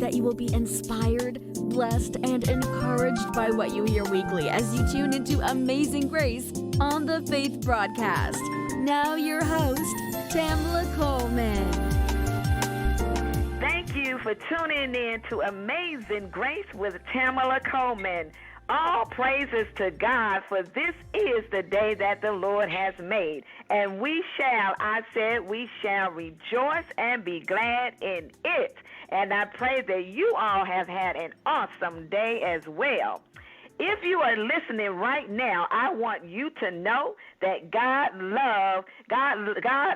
that you will be inspired, blessed, and encouraged by what you hear weekly as you tune into Amazing Grace on the Faith Broadcast. Now your host, Tamala Coleman. Thank you for tuning in to Amazing Grace with Tamala Coleman. All praises to God, for this is the day that the Lord has made. And we shall rejoice and be glad in it. And I pray that you all have had an awesome day as well. If you are listening right now, I want you to know that God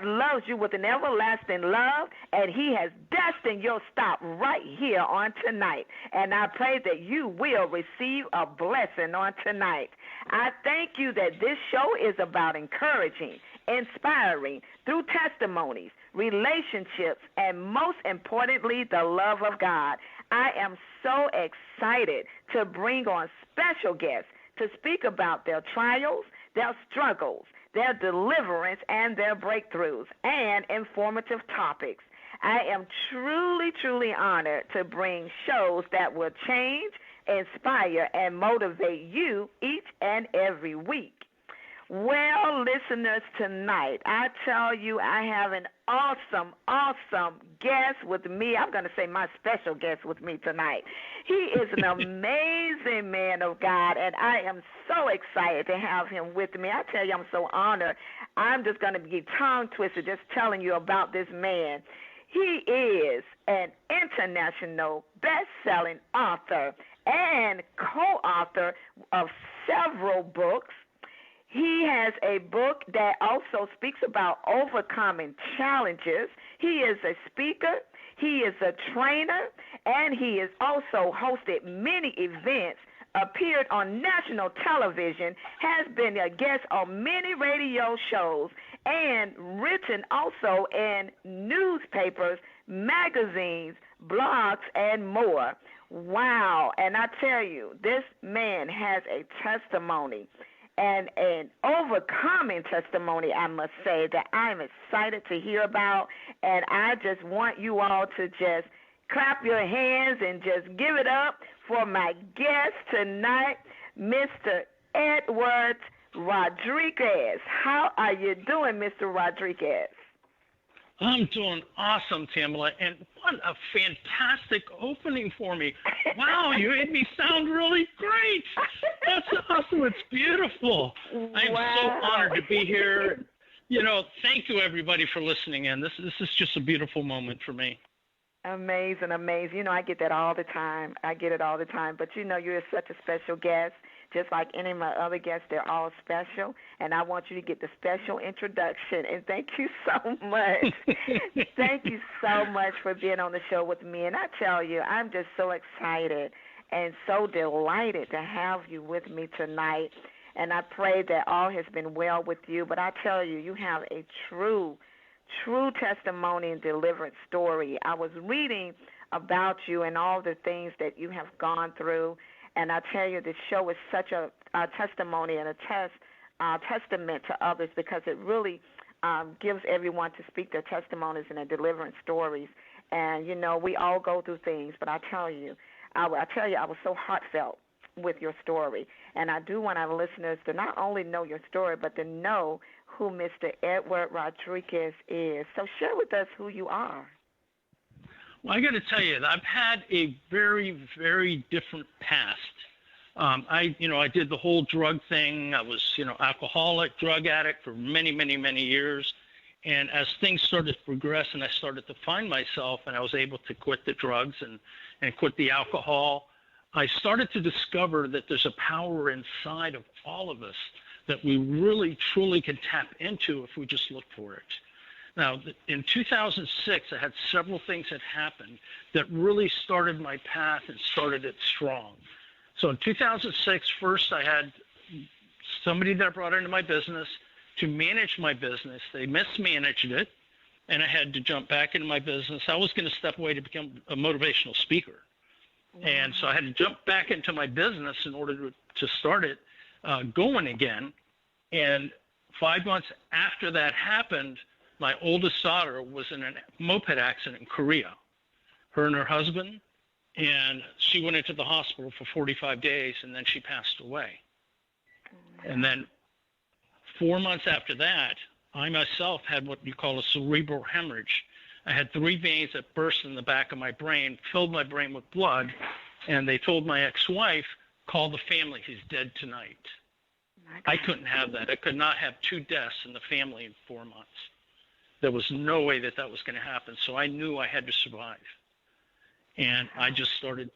loves you with an everlasting love, and He has destined your stop right here on tonight. And I pray that you will receive a blessing on tonight. I thank you that this show is about encouraging, inspiring through testimonies, relationships, and most importantly, the love of God. I am so excited to bring on special guests to speak about their trials, their struggles, their deliverance, and their breakthroughs, and informative topics. I am truly, truly honored to bring shows that will change, inspire, and motivate you each and every week. Well, listeners, tonight, I tell you, I have an awesome guest with me. I'm going to say my special guest with me tonight. He is an amazing man of God, and I am so excited to have him with me. I tell you, I'm so honored. I'm just going to be tongue twisted just telling you about this man. He is an international best-selling author and co-author of several books. He has a book that also speaks about overcoming challenges. He is a speaker, he is a trainer, and he has also hosted many events, appeared on national television, has been a guest on many radio shows, and written also in newspapers, magazines, blogs, and more. Wow. And I tell you, this man has a testimony, and an overcoming testimony, I must say, that I'm excited to hear about. And I just want you all to just clap your hands and just give it up for my guest tonight, Mr. Edward Rodriguez. How are you doing, Mr. Rodriguez? I'm doing awesome, Tamala, and what a fantastic opening for me. Wow, you made me sound really great. That's awesome. It's beautiful. I'm so honored to be here. You know, thank you, everybody, for listening in. This is just a beautiful moment for me. Amazing. You know, I get that all the time. But, you know, you're such a special guest. Just like any of my other guests, they're all special, and I want you to get the special introduction. And thank you so much. Thank you so much for being on the show with me. And I tell you, I'm just so excited and so delighted to have you with me tonight. And I pray that all has been well with you. But I tell you, you have a true testimony and deliverance story. I was reading about you and all the things that you have gone through. And I tell you, this show is such a testimony and a testament to others, because it really gives everyone to speak their testimonies and their deliverance stories. And, you know, we all go through things, but I tell you, I was so heartfelt with your story. And I do want our listeners to not only know your story, but to know who Mr. Edward Rodriguez is. So share with us who you are. Well, I got to tell you, I've had a very, very different past. I did the whole drug thing. I was, alcoholic, drug addict for many, many, many years. And as things started to progress and I started to find myself and I was able to quit the drugs and quit the alcohol, I started to discover that there's a power inside of all of us that we really, truly can tap into if we just look for it. Now, in 2006, I had several things that happened that really started my path and started it strong. So in 2006, first I had somebody that I brought into my business to manage my business. They mismanaged it, and I had to jump back into my business. I was going to step away to become a motivational speaker. Wow. And so I had to jump back into my business in order to start it going again. And 5 months after that happened, my oldest daughter was in a moped accident in Korea. Her and her husband And she went into the hospital for 45 days, and then she passed away. And then 4 months after that, I myself had what you call a cerebral hemorrhage. I had 3 veins that burst in the back of my brain, filled my brain with blood, and they told my ex-wife, call the family, he's dead tonight. I couldn't have that. I could not have 2 deaths in the family in 4 months. There was no way that was going to happen. So I knew I had to survive. And I just started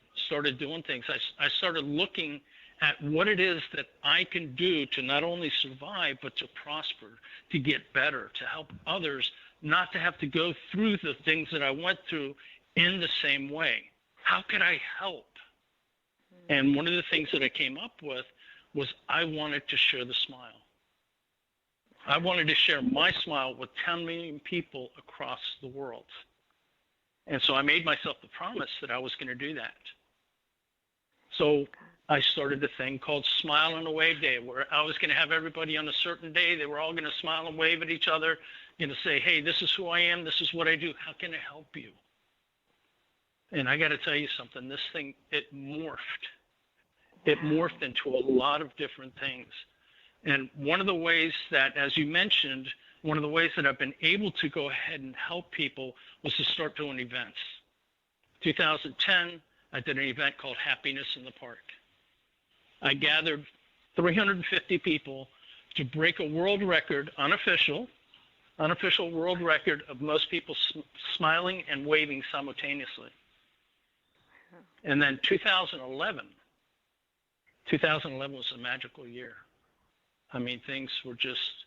doing things. I started looking at what it is that I can do to not only survive, but to prosper, to get better, to help others, not to have to go through the things that I went through in the same way. How could I help? And one of the things that I came up with was I wanted to share the smile. I wanted to share my smile with 10 million people across the world. And so I made myself the promise that I was going to do that. So I started a thing called Smile and Wave Day, where I was going to have everybody on a certain day. They were all going to smile and wave at each other, going to say, hey, this is who I am. This is what I do. How can I help you? And I got to tell you something. This thing, it morphed. It morphed into a lot of different things. And one of the ways that, as you mentioned, one of the ways that I've been able to go ahead and help people was to start doing events. 2010, I did an event called Happiness in the Park. I gathered 350 people to break a world record, unofficial world record of most people smiling and waving simultaneously. And then 2011 was a magical year. I mean, things were just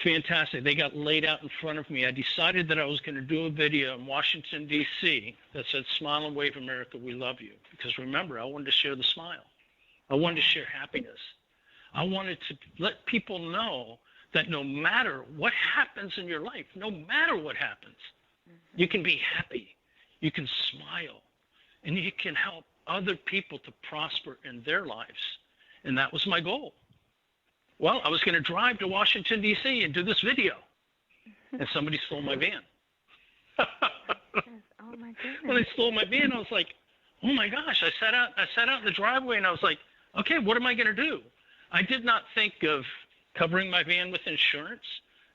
fantastic. They got laid out in front of me. I decided that I was going to do a video in Washington, D.C. that said, Smile and Wave America, we love you. Because remember, I wanted to share the smile. I wanted to share happiness. I wanted to let people know that no matter what happens in your life, no matter what happens, you can be happy, you can smile, and you can help other people to prosper in their lives. And that was my goal. Well, I was going to drive to Washington, D.C. and do this video, and somebody stole my van. Oh, my goodness. When they stole my van, I was like, oh, my gosh. I sat out in the driveway, and I was like, okay, what am I going to do? I did not think of covering my van with insurance,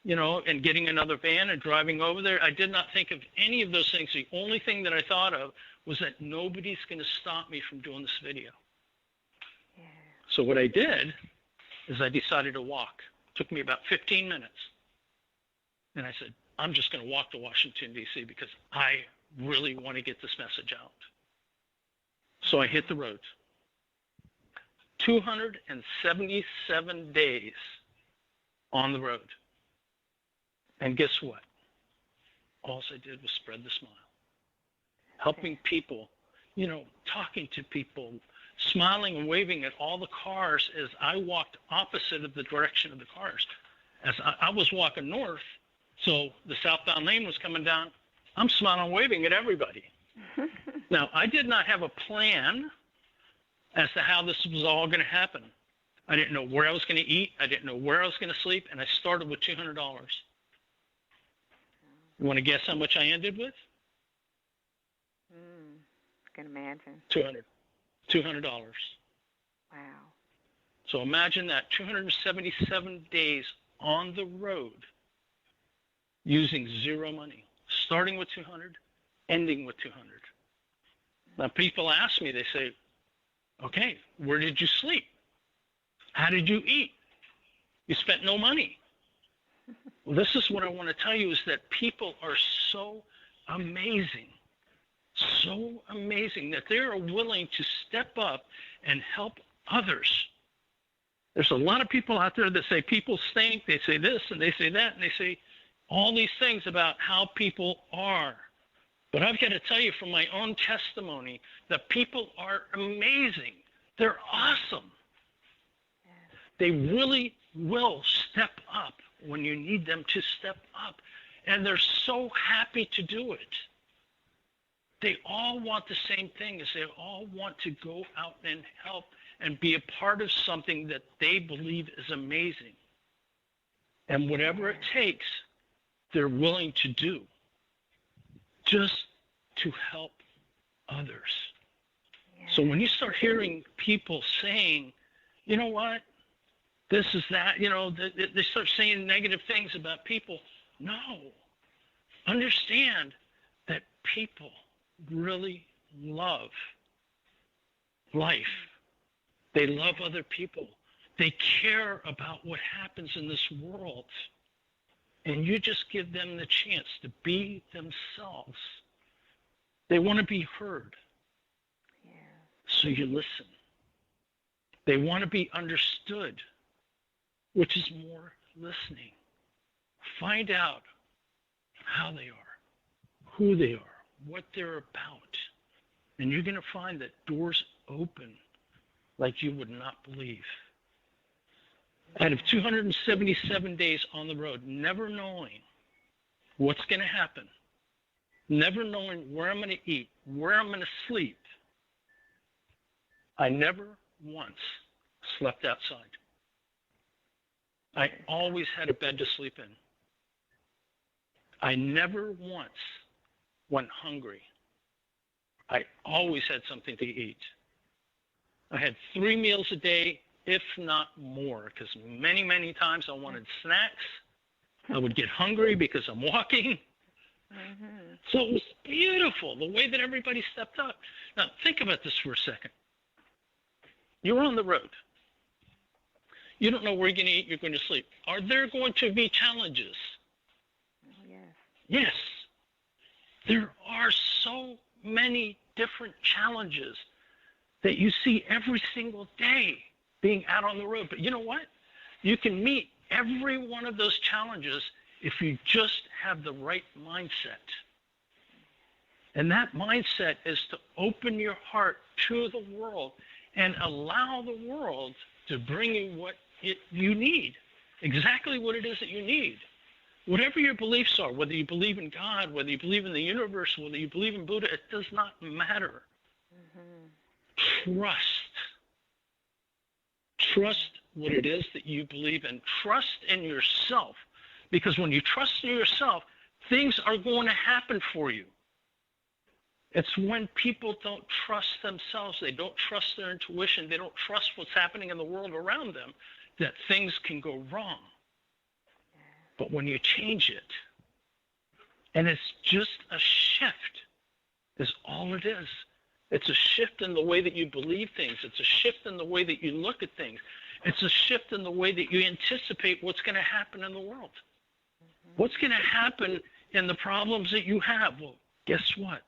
and getting another van and driving over there. I did not think of any of those things. The only thing that I thought of was that nobody's going to stop me from doing this video. Yeah. So what I did is I decided to walk. It took me about 15 minutes. And I said, I'm just going to walk to Washington, D.C. because I really want to get this message out. So I hit the road. 277 days on the road. And guess what? All I did was spread the smile. Helping people, talking to people, smiling and waving at all the cars as I walked opposite of the direction of the cars. As I was walking north, so the southbound lane was coming down, I'm smiling and waving at everybody. Now, I did not have a plan as to how this was all going to happen. I didn't know where I was going to eat. I didn't know where I was going to sleep, and I started with $200. You want to guess how much I ended with? I can imagine. $200. Wow. So imagine that, 277 days on the road using zero money, starting with 200, ending with 200. Now people ask me, they say, okay, where did you sleep? How did you eat? You spent no money. Well, this is what I want to tell you is that people are so amazing that they are willing to step up and help others. There's a lot of people out there that say people stink, they say this and they say that, and they say all these things about how people are. But I've got to tell you from my own testimony that people are amazing. They're awesome. They really will step up when you need them to step up. And they're so happy to do it. They all want the same thing, is they all want to go out and help and be a part of something that they believe is amazing. And whatever it takes, they're willing to do just to help others. So when you start hearing people saying, you know what, this is that, they start saying negative things about people. No. Understand that people really love life. They love other people. They care about what happens in this world. And you just give them the chance to be themselves. They want to be heard. Yeah. So you listen. They want to be understood, which is more listening. Find out how they are, who they are, what they're about. And you're going to find that doors open like you would not believe. Out of 277 days on the road, never knowing what's going to happen, never knowing where I'm going to eat, where I'm going to sleep, I never once slept outside. I always had a bed to sleep in. I never once went hungry. I always had something to eat. I had 3 meals a day, if not more, because many, many times I wanted snacks. I would get hungry because I'm walking. Mm-hmm. So it was beautiful, the way that everybody stepped up. Now, think about this for a second. You're on the road. You don't know where you're going to eat, you're going to sleep. Are there going to be challenges? Yes. Yes. There are so many different challenges that you see every single day being out on the road. But you know what? You can meet every one of those challenges if you just have the right mindset. And that mindset is to open your heart to the world and allow the world to bring you what you need, exactly what it is that you need. Whatever your beliefs are, whether you believe in God, whether you believe in the universe, whether you believe in Buddha, it does not matter. Mm-hmm. Trust what it is that you believe in. Trust in yourself. Because when you trust in yourself, things are going to happen for you. It's when people don't trust themselves, they don't trust their intuition, they don't trust what's happening in the world around them, that things can go wrong. But when you change it, and it's just a shift, is all it is. It's a shift in the way that you believe things. It's a shift in the way that you look at things. It's a shift in the way that you anticipate what's going to happen in the world. Mm-hmm. What's going to happen in the problems that you have? Well, guess what?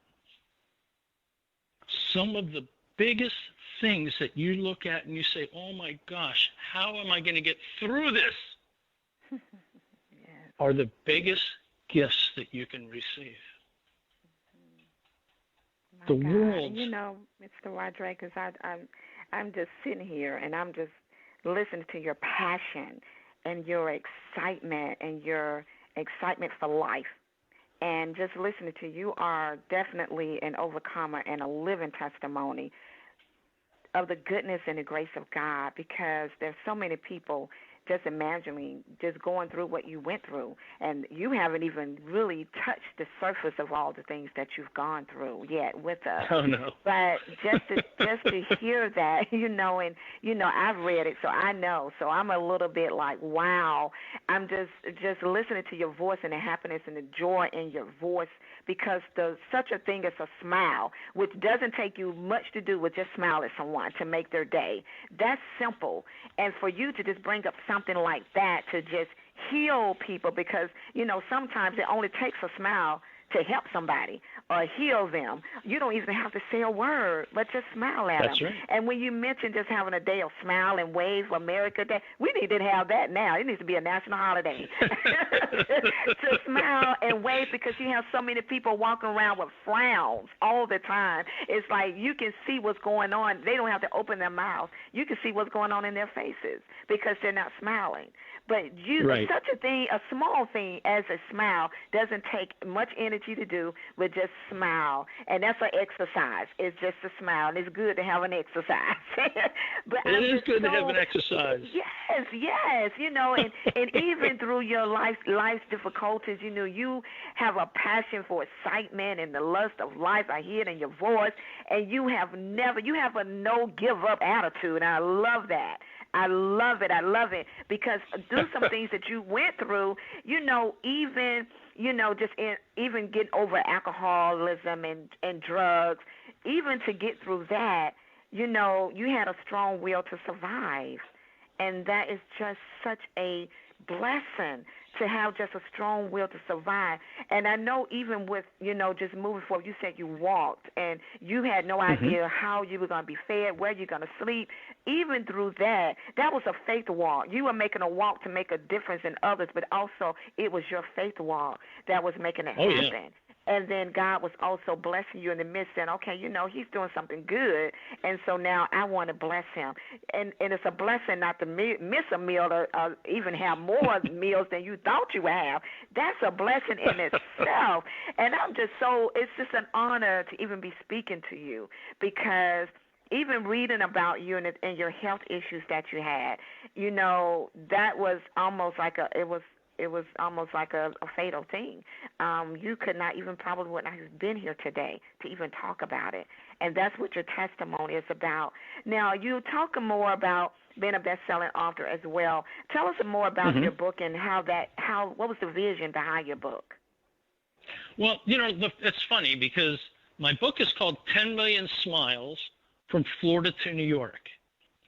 Some of the biggest things that you look at and you say, oh my gosh, how am I going to get through this? Are the biggest gifts that you can receive. The world. You know, Mr. Rodriguez, I'm just sitting here and I'm just listening to your passion and your excitement for life. And just listening to you are definitely an overcomer and a living testimony of the goodness and the grace of God, because there's so many people just imagining, just going through what you went through, and you haven't even really touched the surface of all the things that you've gone through yet with us. Oh no! But just to hear that, and I've read it, so I know. So I'm a little bit like, wow. I'm just listening to your voice and the happiness and the joy in your voice, because there's such a thing as a smile, which doesn't take you much to do with just smile at someone to make their day. That's simple, and for you to just bring up something like that to just heal people, because, sometimes it only takes a smile to help somebody or heal them. You don't even have to say a word, but just smile at them. That's right. And when you mention just having a day of smile and wave, America Day, we need to have that now. It needs to be a national holiday to smile and wave, because you have so many people walking around with frowns all the time. It's like you can see what's going on. They don't have to open their mouth. You can see what's going on in their faces because they're not smiling. But Right. such a thing, a small thing as a smile doesn't take much energy to do, but just smile. And that's an exercise. It's just a smile. And it's good to have an exercise. But It is good to have an exercise. Yes. And even through your life's difficulties, you have a passion for excitement and the lust of life. I hear it in your voice. And you have a no give up attitude. And I love that. I love it because through some things that you went through, even even getting over alcoholism and drugs, even to get through that, you had a strong will to survive, and that is just such a blessing to have just a strong will to survive. And I know even with, just moving forward, you said you walked and you had no idea how you were going to be fed, where you're going to sleep. Even through that was a faith walk. You were making a walk to make a difference in others, but also it was your faith walk that was making it happen. Yeah. And then God was also blessing you in the midst, saying, okay, he's doing something good, and so now I want to bless him. And it's a blessing not to miss a meal or even have more meals than you thought you would have. That's a blessing in itself. And it's just an honor to even be speaking to you, because even reading about you and your health issues that you had, that was almost like it was almost like a fatal thing. You could not even probably would not have been here today to even talk about it. And that's what your testimony is about. Now, you talk more about being a best-selling author as well. Tell us more about your book and what was the vision behind your book? Well, it's funny because my book is called 10 Million Smiles from Florida to New York,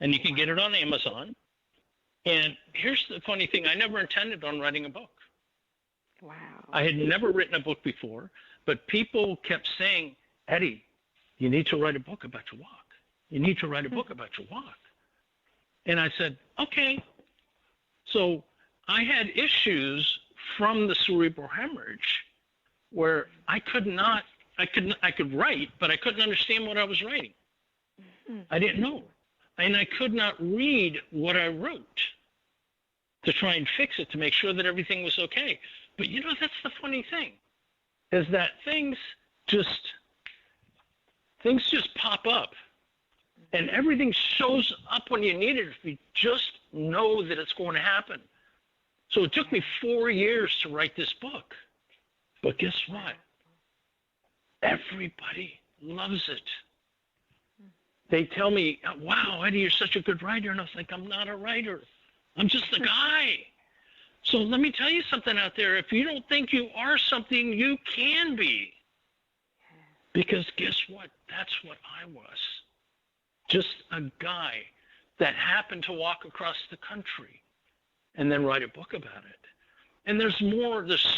and you can get it on Amazon. And here's the funny thing. I never intended on writing a book. Wow. I had never written a book before, but people kept saying, Eddie, you need to write a book about your walk. You need to write a book about your walk. And I said, okay. So I had issues from the cerebral hemorrhage where I could write, but I couldn't understand what I was writing. I didn't know. And I could not read what I wrote to try and fix it, to make sure that everything was okay. But that's the funny thing, is that things just pop up, and everything shows up when you need it if you just know that it's going to happen. So it took me 4 years to write this book. But guess what? Everybody loves it. They tell me, wow, Eddie, you're such a good writer. And I was like, I'm not a writer. I'm just a guy. So let me tell you something out there. If you don't think you are something, you can be. Because guess what? That's what I was. Just a guy that happened to walk across the country and then write a book about it. And there's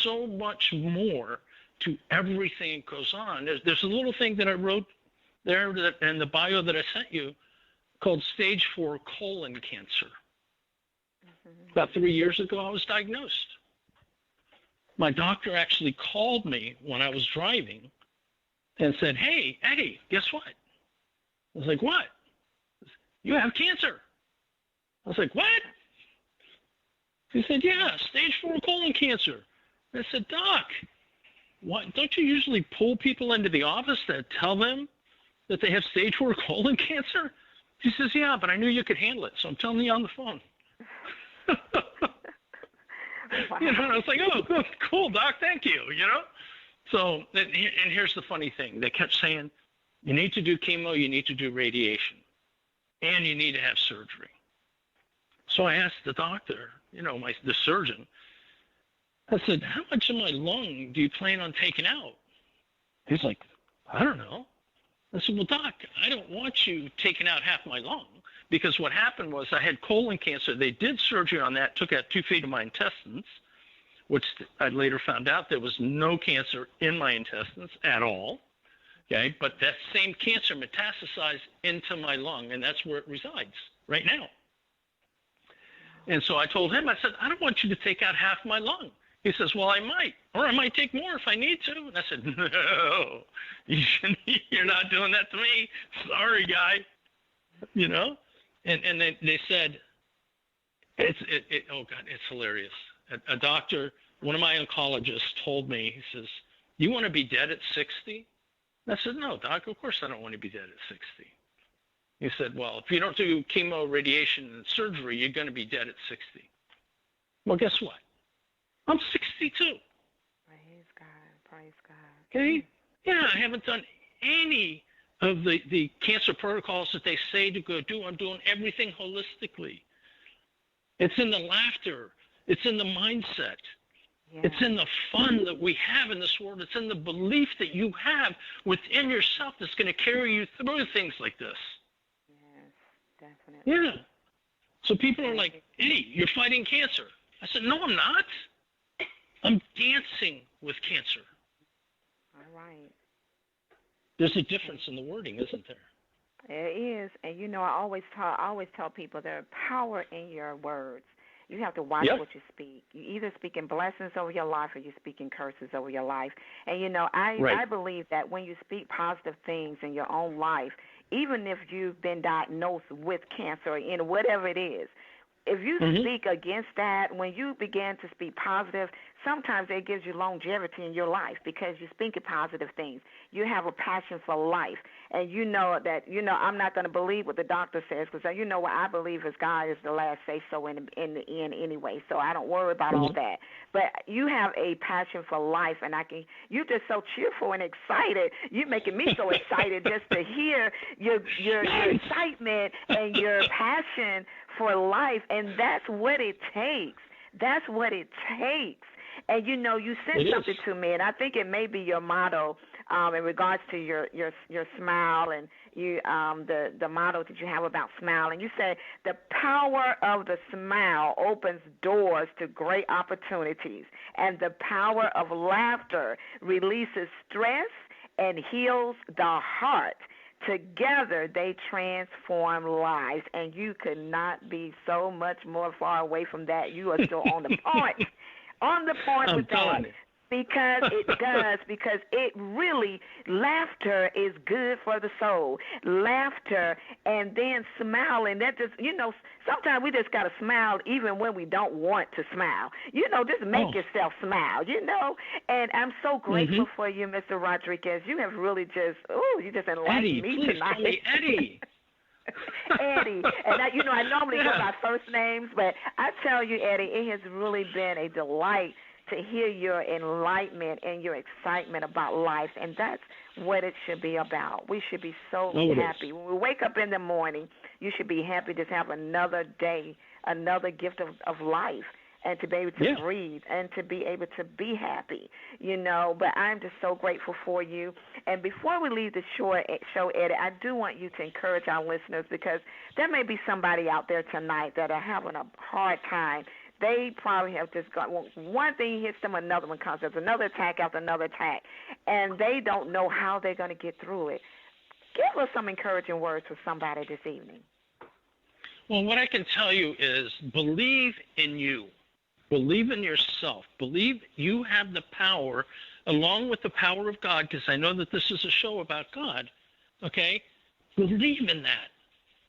so much more to everything that goes on. There's a little thing that I wrote there in the bio that I sent you called stage 4 colon cancer. About 3 years ago, I was diagnosed. My doctor actually called me when I was driving and said, hey, Eddie, guess what? I was like, what? You have cancer. I was like, what? He said, yeah, stage 4 colon cancer. I said, Doc, what, don't you usually pull people into the office to tell them that they have stage 4 colon cancer? He says, yeah, but I knew you could handle it, so I'm telling you on the phone. Wow. And I was like, oh, cool, Doc, thank you, So, and here's the funny thing. They kept saying, you need to do chemo, you need to do radiation, and you need to have surgery. So I asked the doctor, the surgeon, I said, how much of my lung do you plan on taking out? He's like, I don't know. I said, well, Doc, I don't want you taking out half my lung, because what happened was I had colon cancer. They did surgery on that, took out 2 feet of my intestines, which I later found out there was no cancer in my intestines at all. Okay, but that same cancer metastasized into my lung, and that's where it resides right now. And so I told him, I said, I don't want you to take out half my lung. He says, well, I might, or I might take more if I need to. And I said, no, you're not doing that to me. Sorry, guy. And then they said, Oh God, it's hilarious. A doctor, one of my oncologists told me, he says, "You want to be dead at 60?" I said, "No, doc, of course I don't want to be dead at 60." He said, "Well, if you don't do chemo, radiation, and surgery, you're going to be dead at 60. Well, guess what? I'm 62. Praise God. Praise God. Okay? Yeah, I haven't done any of the cancer protocols that they say to go do. I'm doing everything holistically. It's in the laughter. It's in the mindset. Yeah. It's in the fun that we have in this world. It's in the belief that you have within yourself that's going to carry you through things like this. Yes, definitely. Yeah. So people are like, "Hey, you're fighting cancer." I said, "No, I'm not. I'm dancing with cancer." All right. There's a difference in the wording, isn't there? There is, and I always tell people there's power in your words. You have to watch what you speak. You either speaking blessings over your life or you're speaking curses over your life. And I believe that when you speak positive things in your own life, even if you've been diagnosed with cancer or in whatever it is, if you speak against that, when you begin to speak positive, sometimes it gives you longevity in your life because you're speaking positive things. You have a passion for life, and you know that, I'm not going to believe what the doctor says because what I believe is God is the last say-so in the end anyway, so I don't worry about all that. But you have a passion for life, and you're just so cheerful and excited. You're making me so excited just to hear your excitement and your passion for life, and that's what it takes. That's what it takes. And you sent something to me, and I think it may be your motto in regards to your smile and the motto that you have about smile. And you say the power of the smile opens doors to great opportunities, and the power of laughter releases stress and heals the heart. Together, they transform lives, and you could not be so much more far away from that. You are still on the point, with that. Because it does, because it really, laughter is good for the soul. Laughter and then smiling, that just, sometimes we just got to smile even when we don't want to smile. Just make yourself smile, And I'm so grateful for you, Mr. Rodriguez. You have really you just enlightened me tonight. Eddie. Eddie. And I normally go by first names, but I tell you, Eddie, it has really been a delight to hear your enlightenment and your excitement about life, and that's what it should be about. We should be so happy. When we wake up in the morning, you should be happy to have another day, another gift of life, and to be able to breathe and to be able to be happy, But I'm just so grateful for you. And before we leave the show, Eddie, I do want you to encourage our listeners because there may be somebody out there tonight that are having a hard time. They probably have just got one thing hits them, another one comes. There's another attack after another attack, and they don't know how they're going to get through it. Give us some encouraging words for somebody this evening. Well, what I can tell you is believe in you. Believe in yourself. Believe you have the power along with the power of God, because I know that this is a show about God, okay? Believe in that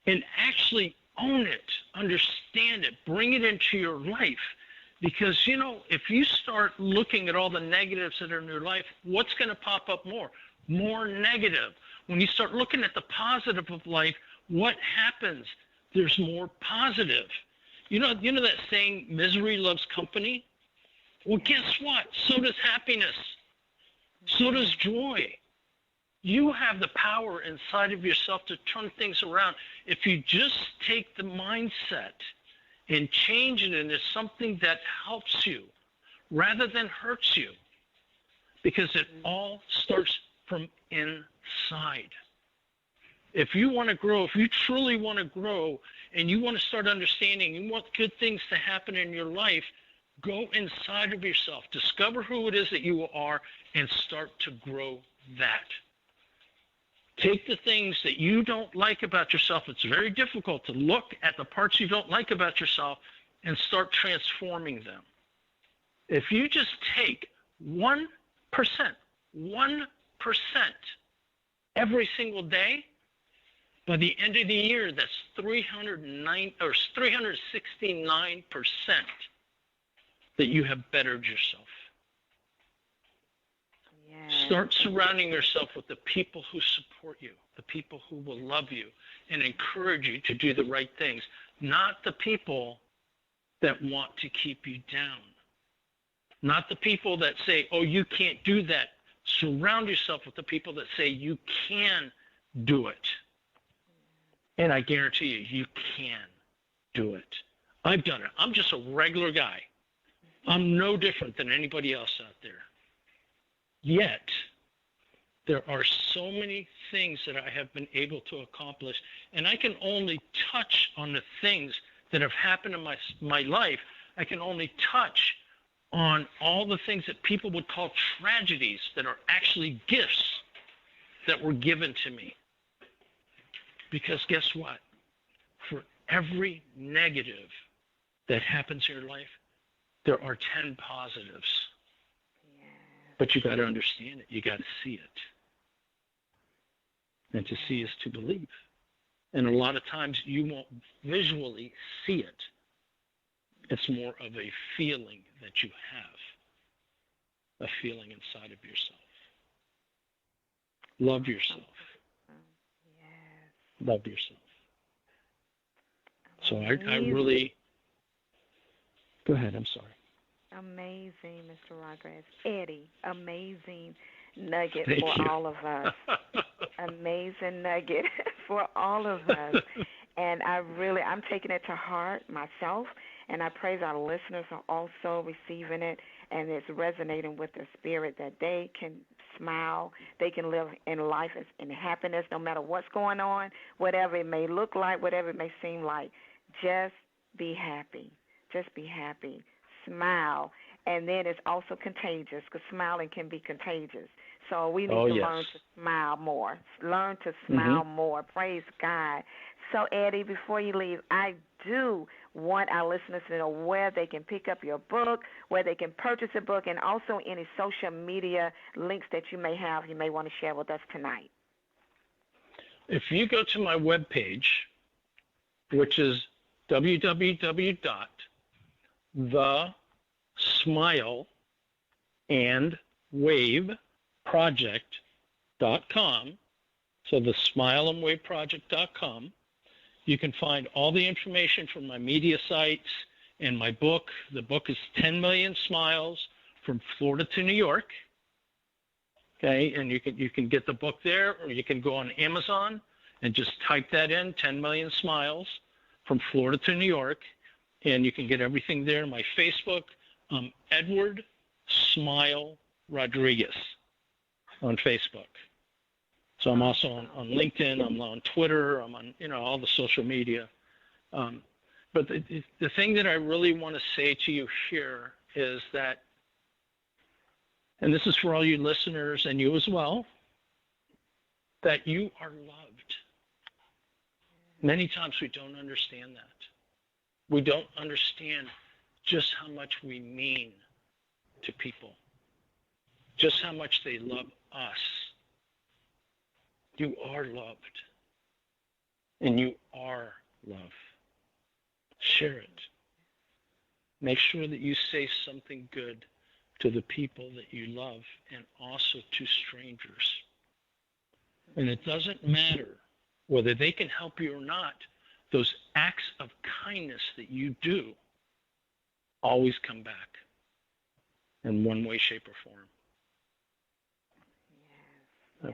and actually own it, understand it, bring it into your life. Because, if you start looking at all the negatives that are in your life, what's going to pop up more? More negative. When you start looking at the positive of life, what happens? There's more positive. You know that saying, misery loves company? Well, guess what? So does happiness. So does joy. You have the power inside of yourself to turn things around. If you just take the mindset and change it into something that helps you rather than hurts you, because it all starts from inside. If you want to grow, if you truly want to grow and you want to start understanding, you want good things to happen in your life, go inside of yourself, discover who it is that you are, and start to grow that. Take the things that you don't like about yourself. It's very difficult to look at the parts you don't like about yourself and start transforming them. If you just take 1% every single day, By the end of the year, that's 309 or 369% that you have bettered yourself. Yes. Start surrounding yourself with the people who support you, the people who will love you and encourage you to do the right things, not the people that want to keep you down, not the people that say, oh, you can't do that. Surround yourself with the people that say you can do it. And I guarantee you can do it. I've done it. I'm just a regular guy. I'm no different than anybody else out there. Yet, there are so many things that I have been able to accomplish, and I can only touch on the things that have happened in my life. I can only touch on all the things that people would call tragedies that are actually gifts that were given to me. Because guess what? For every negative that happens in your life, there are 10 positives. Yeah. But you got to understand it. You got to see it. And to see is to believe. And a lot of times you won't visually see it. It's more of a feeling that you have, a feeling inside of yourself. Love yourself. Yes. Love yourself. So I really, go ahead, I'm sorry. Amazing, Mr. Rodriguez. Eddie, amazing nugget Thank for you. all of us. Amazing nugget for all of us. And I'm taking it to heart myself, and I pray that our listeners are also receiving it, and it's resonating with their spirit that they can smile, they can live in life in happiness no matter what's going on, whatever it may look like, whatever it may seem like. Just be happy. Just be happy. Smile. And then it's also contagious because smiling can be contagious. So we need to learn to smile more. Learn to smile more. Praise God. So, Eddie, before you leave, I do want our listeners to know where they can pick up your book, where they can purchase a book, and also any social media links that you may have you may want to share with us tonight. If you go to my webpage, which is www.thesmileandwaveproject.com, so the smileandwaveproject.com, you can find all the information from my media sites and my book. The book is 10 Million Smiles from Florida to New York. Okay, and you can get the book there, or you can go on Amazon and just type that in, 10 Million Smiles from Florida to New York, and you can get everything there. My Facebook, Edward Smile Rodriguez on Facebook. So I'm also on LinkedIn, I'm on Twitter, I'm on all the social media. But the thing that I really want to say to you here is that, and this is for all you listeners and you as well, that you are loved. Many times we don't understand that. We don't understand just how much we mean to people, just how much they love us. You are loved, and you are love. Share it. Make sure that you say something good to the people that you love and also to strangers. And it doesn't matter whether they can help you or not. Those acts of kindness that you do always come back in one way, shape, or form. Yes.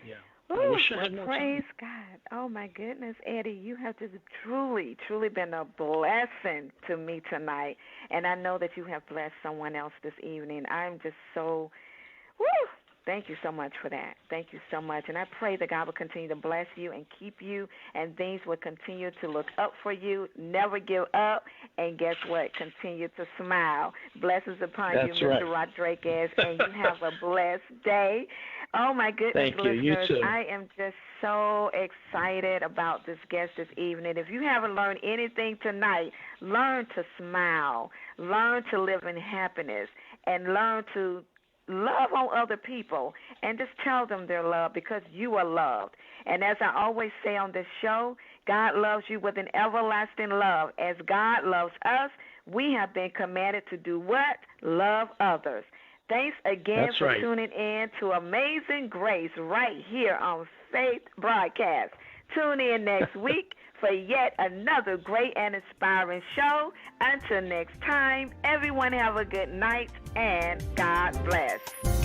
Yeah. Ooh, I wish I had more praise time. God. Oh, my goodness, Eddie, you have just truly, truly been a blessing to me tonight. And I know that you have blessed someone else this evening. I'm just so, thank you so much for that. Thank you so much. And I pray that God will continue to bless you and keep you, and things will continue to look up for you, never give up, and guess what? Continue to smile. Blessings upon That's you, Mr. right. Rodriguez, and you have a blessed day. Oh, my goodness, Thank you. You listeners, too. I am just so excited about this guest this evening. If you haven't learned anything tonight, learn to smile, learn to live in happiness, and learn to love on other people and just tell them they're loved because you are loved. And as I always say on this show, God loves you with an everlasting love. As God loves us, we have been commanded to do what? Love others. Thanks again That's for right. tuning in to Amazing Grace right here on Faith Broadcast. Tune in next week for yet another great and inspiring show. Until next time, everyone have a good night and God bless.